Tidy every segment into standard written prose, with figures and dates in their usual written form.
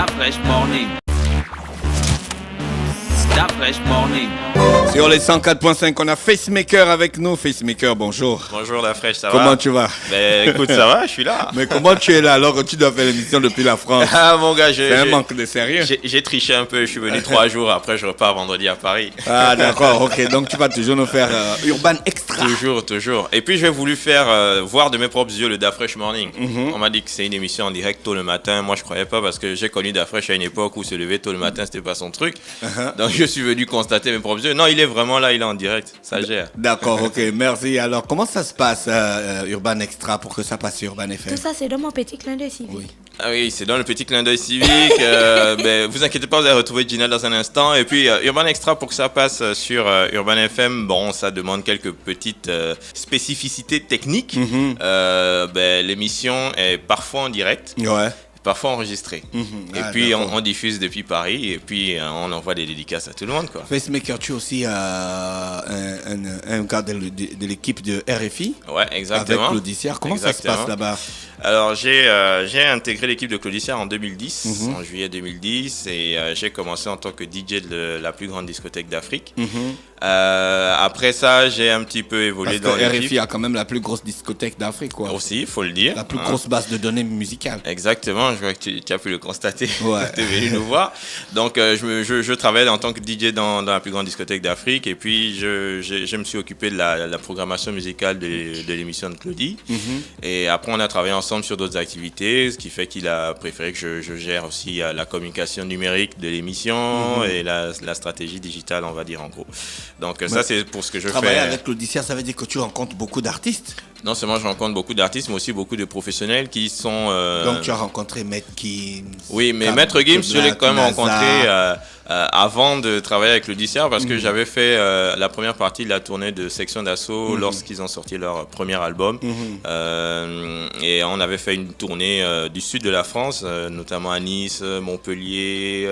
Da Fresh Morning. Da Fresh Morning. Sur les 104.5, on a Facemaker avec nous. Facemaker, bonjour. Bonjour la fraîche, ça va? Comment tu vas? Ben écoute, ça va, je suis là. Mais comment tu es là alors que tu dois faire l'émission depuis la France? Ah mon gars, C'est un manque de sérieux. j'ai triché un peu, je suis venu 3 jours, après je repars vendredi à Paris. Ah d'accord, ok. Donc tu vas toujours nous faire Urban Extra. Toujours. Et puis j'ai voulu faire voir de mes propres yeux le Da Fresh Morning. On m'a dit que c'est une émission en direct tôt le matin. Moi je croyais pas parce que j'ai connu Da Fresh à une époque où se lever tôt le matin c'était pas son truc. Donc je suis venu constater mes propres yeux. Non, il est vraiment là, il est en direct, ça gère. D'accord, ok, merci. Alors comment ça se passe Urban Extra pour que ça passe sur Urban FM? Tout ça, c'est dans mon petit clin d'œil civique. Oui. Ah oui, c'est dans le petit clin d'œil civique. Ben, vous inquiétez pas, vous allez retrouver Gina dans un instant. Et puis Urban Extra, pour que ça passe sur Urban FM, bon, ça demande quelques petites spécificités techniques. Ben, l'émission est parfois en direct. Ouais. Parfois enregistré. Et puis d'accord. on diffuse depuis Paris et puis on envoie des dédicaces à tout le monde, quoi. Facemaker, tu es aussi un gars de l'équipe de RFI. Ouais, exactement. Avec Claudicière. Comment ça se passe là-bas? Alors j'ai intégré l'équipe de Claudicière en 2010, en juillet 2010, et j'ai commencé en tant que DJ de la plus grande discothèque d'Afrique. Après ça, j'ai un petit peu évolué Parce dans que l'équipe. RFI a quand même la plus grosse discothèque d'Afrique, quoi. Aussi, il faut le dire. La plus grosse base de données musicales. Exactement, je vois que tu as pu le constater. Ouais. Tu es venu nous voir. Donc, je travaille en tant que DJ dans la plus grande discothèque d'Afrique. Et puis, je me suis occupé de la programmation musicale de l'émission de Claudie. Et après, on a travaillé ensemble sur d'autres activités, ce qui fait qu'il a préféré que je gère aussi la communication numérique de l'émission et la stratégie digitale, on va dire en gros. Donc, ça, c'est pour ce que je Travailler fais. avec Claudicière, ça veut dire que tu rencontres beaucoup d'artistes. Non seulement je rencontre beaucoup d'artistes, mais aussi beaucoup de professionnels qui sont... Donc tu as rencontré Maître Gims. Oui, mais Maître Gims, je l'ai quand même rencontré avant de travailler avec Claudicière parce que j'avais fait la première partie de la tournée de Section d'Assaut lorsqu'ils ont sorti leur premier album. Et on avait fait une tournée du sud de la France, notamment à Nice, Montpellier,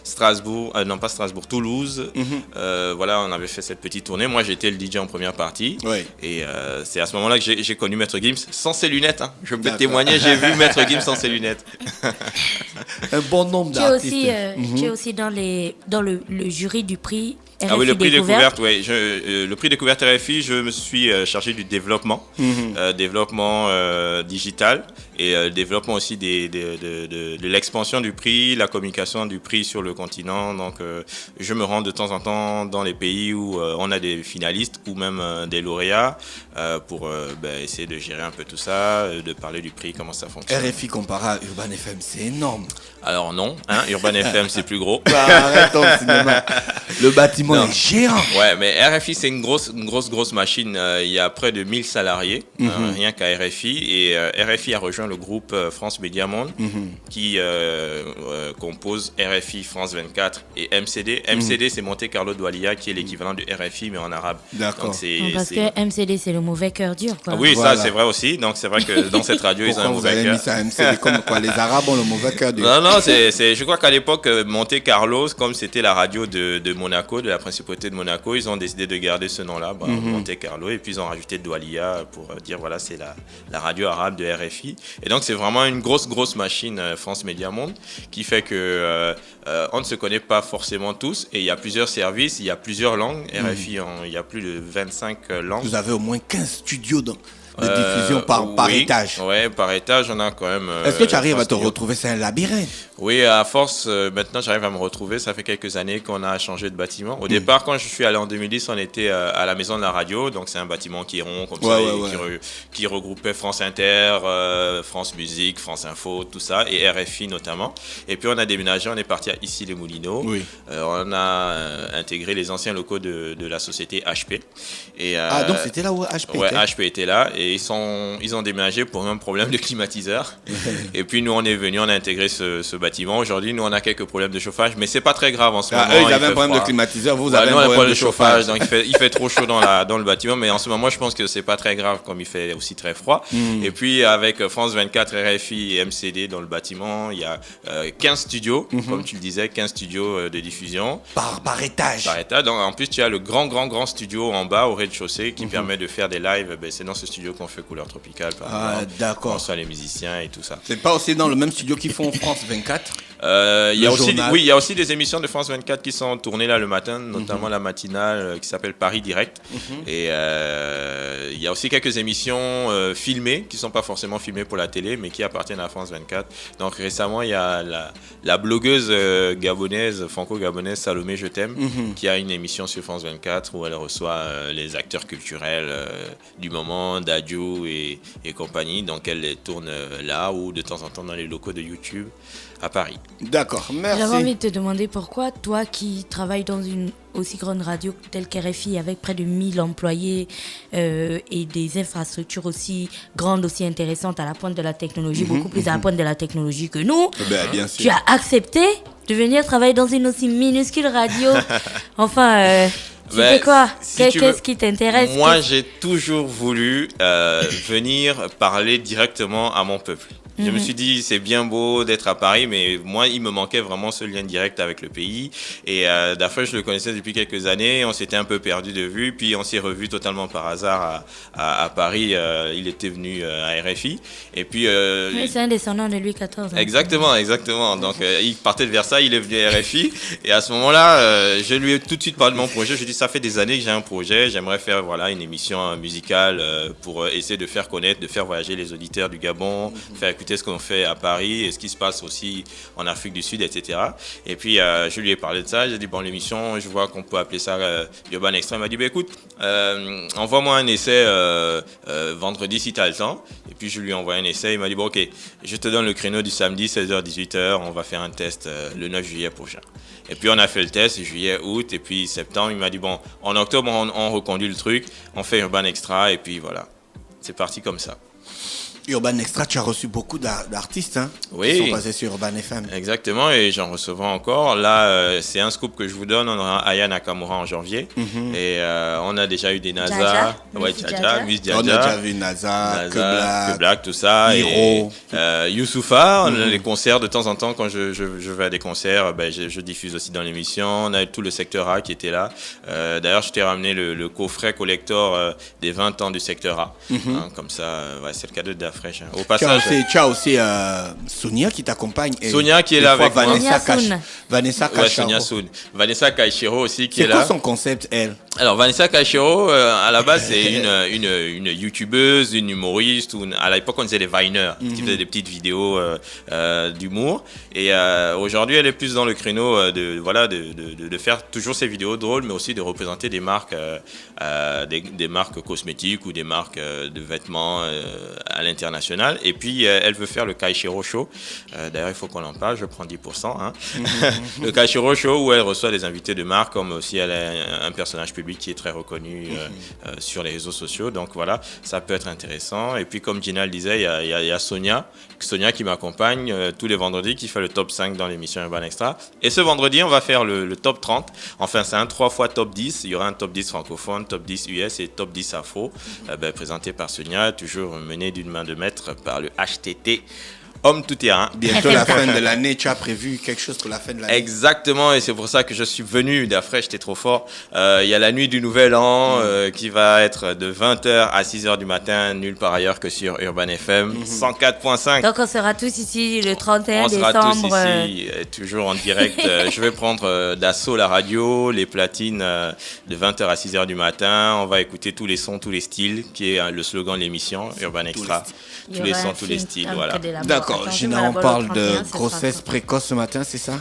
Strasbourg, non pas Strasbourg, Toulouse. Voilà, on avait fait cette petite tournée. Moi, j'étais le DJ en première partie. Oui. Et c'est à ce moment-là que j'ai connu Maître Gims sans ses lunettes. Hein. Je peux témoigner, j'ai vu Maître Gims sans ses lunettes. Un bon nombre d'artistes. Tu es aussi dans le jury du prix RFI Ah oui, le prix Découverte. découverte, oui. Le prix découverte RFI, je me suis chargé du développement, développement digital et développement aussi de l'expansion du prix, la communication du prix sur le continent. Donc, je me rends de temps en temps dans les pays où on a des finalistes ou même des lauréats pour essayer de gérer un peu tout ça, de parler du prix, comment ça fonctionne. RFI comparé à Urban FM, c'est énorme. Alors non, hein, Urban FM c'est plus gros. Arrête ton cinéma. Le bâtiment est géant. Ouais, mais RFI c'est une grosse machine. Il y a près de 1000 salariés, rien qu'à RFI. Et RFI a rejoint le groupe France Média Monde qui compose RFI France 24 et MCD. MCD c'est Monte Carlo Doualiya qui est l'équivalent de RFI mais en arabe. D'accord. Donc, Parce que MCD, c'est le mauvais cœur dur. Quoi. Oui, Voilà. ça c'est vrai aussi. Donc c'est vrai que dans cette radio ils ont Pourquoi un vous mauvais avez cœur. mis ça à MCD comme quoi les Arabes ont le mauvais cœur du... Non, je crois qu'à l'époque, Monte Carlo, comme c'était la radio de Monaco, de la principauté de Monaco, ils ont décidé de garder ce nom-là, Monte Carlo, et puis ils ont rajouté Doualiya pour dire voilà, c'est la radio arabe de RFI. Et donc c'est vraiment une grosse machine France Média Monde qui fait que on ne se connaît pas forcément tous et il y a plusieurs services, il y a plusieurs langues. RFI, il y a plus de 25 langues. Vous avez au moins 15 studios de diffusion par oui, étage. Ouais, par étage, on a quand même. Est-ce que tu arrives à te studios. retrouver? C'est un labyrinthe. Oui, à force, maintenant j'arrive à me retrouver. Ça fait quelques années qu'on a changé de bâtiment. Au départ, quand je suis allé en 2010, on était à la Maison de la Radio. Donc c'est un bâtiment qui est rond, comme ça, qui regroupait France Inter, France Musique, France Info, tout ça, et RFI notamment. Et puis on a déménagé, on est parti à Issy-les-Moulineaux. Oui. On a intégré les anciens locaux de la société HP. Et, Donc c'était là où HP ouais, était. HP était là et ils ont déménagé pour un problème de climatiseur. Et puis nous on est venu, on a intégré ce bâtiment. Aujourd'hui nous on a quelques problèmes de chauffage, mais c'est pas très grave en ce moment. Eux, ils avaient il un fait problème froid. de climatiseur, vous Ouais, avez nous, un on a problème de chauffage. donc il fait trop chaud dans le bâtiment, mais en ce moment je pense que c'est pas très grave comme il fait aussi très froid. Et puis avec France 24, RFI et MCD dans le bâtiment, il y a 15 studios, comme tu le disais, 15 studios de diffusion. Par étage. Donc, en plus, tu as le grand studio en bas au rez-de-chaussée qui permet de faire des lives. C'est dans ce studio qu'on fait Couleur Tropicale, par exemple. D'accord. On soit les musiciens et tout ça. C'est pas aussi dans le même studio qu'ils font France 24? Il y a aussi des émissions de France 24 qui sont tournées là le matin, notamment la matinale qui s'appelle Paris Direct. Et il y a aussi quelques émissions filmées qui ne sont pas forcément filmées pour la télé, mais qui appartiennent à France 24. Donc récemment, il y a la blogueuse gabonaise, franco-gabonaise Salomé Je t'aime, qui a une émission sur France 24 où elle reçoit les acteurs culturels du moment, Dadju et compagnie. Donc elle les tourne là ou de temps en temps dans les locaux de YouTube à Paris. D'accord, merci. J'avais envie de te demander pourquoi toi qui travailles dans une aussi grande radio telle qu'RFI avec près de 1000 employés et des infrastructures aussi grandes, aussi intéressantes à la pointe de la technologie, beaucoup plus à la pointe de la technologie que nous, Bien sûr. tu as accepté de venir travailler dans une aussi minuscule radio. Enfin, tu fais quoi? Qu'est-ce qui t'intéresse? Moi, j'ai toujours voulu venir parler directement à mon peuple. Je me suis dit, c'est bien beau d'être à Paris, mais moi, il me manquait vraiment ce lien direct avec le pays. Et Dafresh, je le connaissais depuis quelques années. On s'était un peu perdu de vue. Puis on s'est revus totalement par hasard à Paris. Il était venu à RFI. Et puis, Oui, c'est un descendant de Louis XIV. Exactement. Donc, il partait de Versailles, il est venu à RFI. Et à ce moment-là, je lui ai tout de suite parlé de mon projet. Je lui ai dit, ça fait des années que j'ai un projet. J'aimerais faire une émission musicale pour essayer de faire connaître, de faire voyager les auditeurs du Gabon, faire écouter ce qu'on fait à Paris et ce qui se passe aussi en Afrique du Sud, etc. Et puis, je lui ai parlé de ça. J'ai dit, bon, l'émission, je vois qu'on peut appeler ça Urban Extra. Il m'a dit, écoute, envoie-moi un essai vendredi si tu as le temps. Et puis, je lui ai envoyé un essai. Il m'a dit, bon, ok, je te donne le créneau du samedi, 16h-18h. On va faire un test le 9 juillet prochain. Et puis, on a fait le test, juillet, août. Et puis, septembre, il m'a dit, bon, en octobre, on reconduit le truc. On fait Urban Extra. Et puis, voilà. C'est parti comme ça. Urban Extra, tu as reçu beaucoup d'artistes oui, qui sont passés sur Urban FM. Exactement, et j'en recevrai encore. Là, c'est un scoop que je vous donne. On aura Aya Nakamura en janvier. Et on a déjà eu des NASA. Miss Djaja. On a déjà vu NASA, Que Black, tout ça. Hiro. Et Youssoufa, on a les concerts de temps en temps. Quand je vais à des concerts, je diffuse aussi dans l'émission. On a tout le secteur A qui était là. D'ailleurs, je t'ai ramené le coffret collector des 20 ans du secteur A. Comme ça, c'est le cadeau de Dafresh. Au passage, tu as aussi Sonia qui t'accompagne. Sonia qui est là avec moi. Vanessa Cachero. Sonia Soun. Vanessa Cachero aussi qui est là. C'est quoi son concept, elle? Alors, Vanessa Cachero, à la base, c'est une youtubeuse, une humoriste. À l'époque, on disait des Viners, qui faisaient des petites vidéos d'humour. Et aujourd'hui, elle est plus dans le créneau de faire toujours ses vidéos drôles, mais aussi de représenter des marques, des marques cosmétiques ou des marques de vêtements à l'international. Et puis, elle veut faire le Cachero Show. D'ailleurs, il faut qu'on en parle. Je prends 10%. Le Cachero Show où elle reçoit des invités de marque, comme aussi elle est un personnage public qui est très reconnu sur les réseaux sociaux. Donc voilà, ça peut être intéressant. Et puis, comme Gina le disait, il y a Sonia qui m'accompagne tous les vendredis, qui fait le top 5 dans l'émission Urban Extra. Et ce vendredi, on va faire le top 30. Enfin, c'est un 3 fois top 10. Il y aura un top 10 francophone, top 10 US et top 10 afro, présenté par Sonia, toujours mené d'une main de maître par le HTT. Homme tout terrain. Bientôt la fin de l'année, tu as prévu quelque chose pour la fin de l'année? Exactement, et c'est pour ça que je suis venu. Dafresh, t'es trop fort. Il y a la nuit du Nouvel An qui va être de 20h à 6h du matin, nulle part ailleurs que sur Urban FM 104.5. Donc on sera tous ici le 31 décembre. On sera tous ici, toujours en direct. Je vais prendre d'assaut la radio, les platines de 20h à 6h du matin. On va écouter tous les sons, tous les styles, qui est le slogan de l'émission Urban Extra. Tous les sons, tous les styles, voilà. D'accord, Gina, on parle de grossesse précoce ce matin, c'est ça?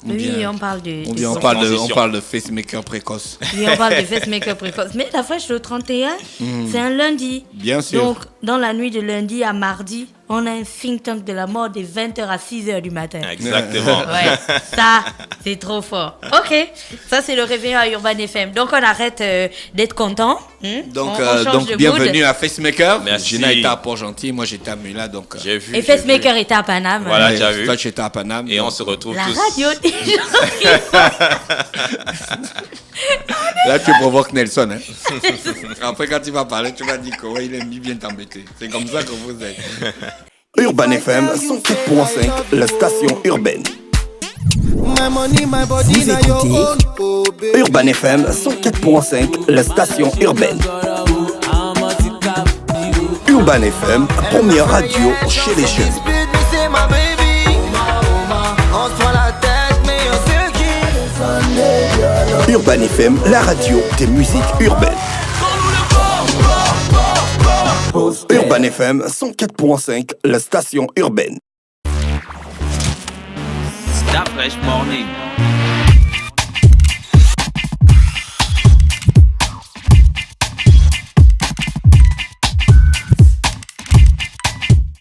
Oui, on parle de... on parle de facemaker précoce. Oui, on parle de facemaker précoce. Mais la fois, le 31, c'est un lundi. Bien sûr. Donc, dans la nuit de lundi à mardi, on a un think tank de la mort de 20h à 6h du matin. Exactement. Ouais, ça, c'est trop fort. Ok, ça, c'est le réveil à Urban FM. Donc, on arrête d'être content. Donc, on change de bienvenue mood. à Facemaker. Merci. Gina était à Port-Gentil, moi j'étais à Mula. Donc, j'ai vu. Et Facemaker était à Paname. Voilà, tu as vu. Toi, tu étais à Paname. Et on se retrouve La tous. radio des gens. Là, tu provoques Nelson. Après, quand tu vas parler, tu vas dire que ouais, il vient t'embêter. C'est comme ça que vous êtes. Urban FM 107.5, la station urbaine. Vous écoutez Urban FM 104.5, la station urbaine. Urban FM, première radio chez les jeunes. Urban FM, la radio des musiques urbaines. Urban FM 104.5, la station urbaine. Start Fresh Morning.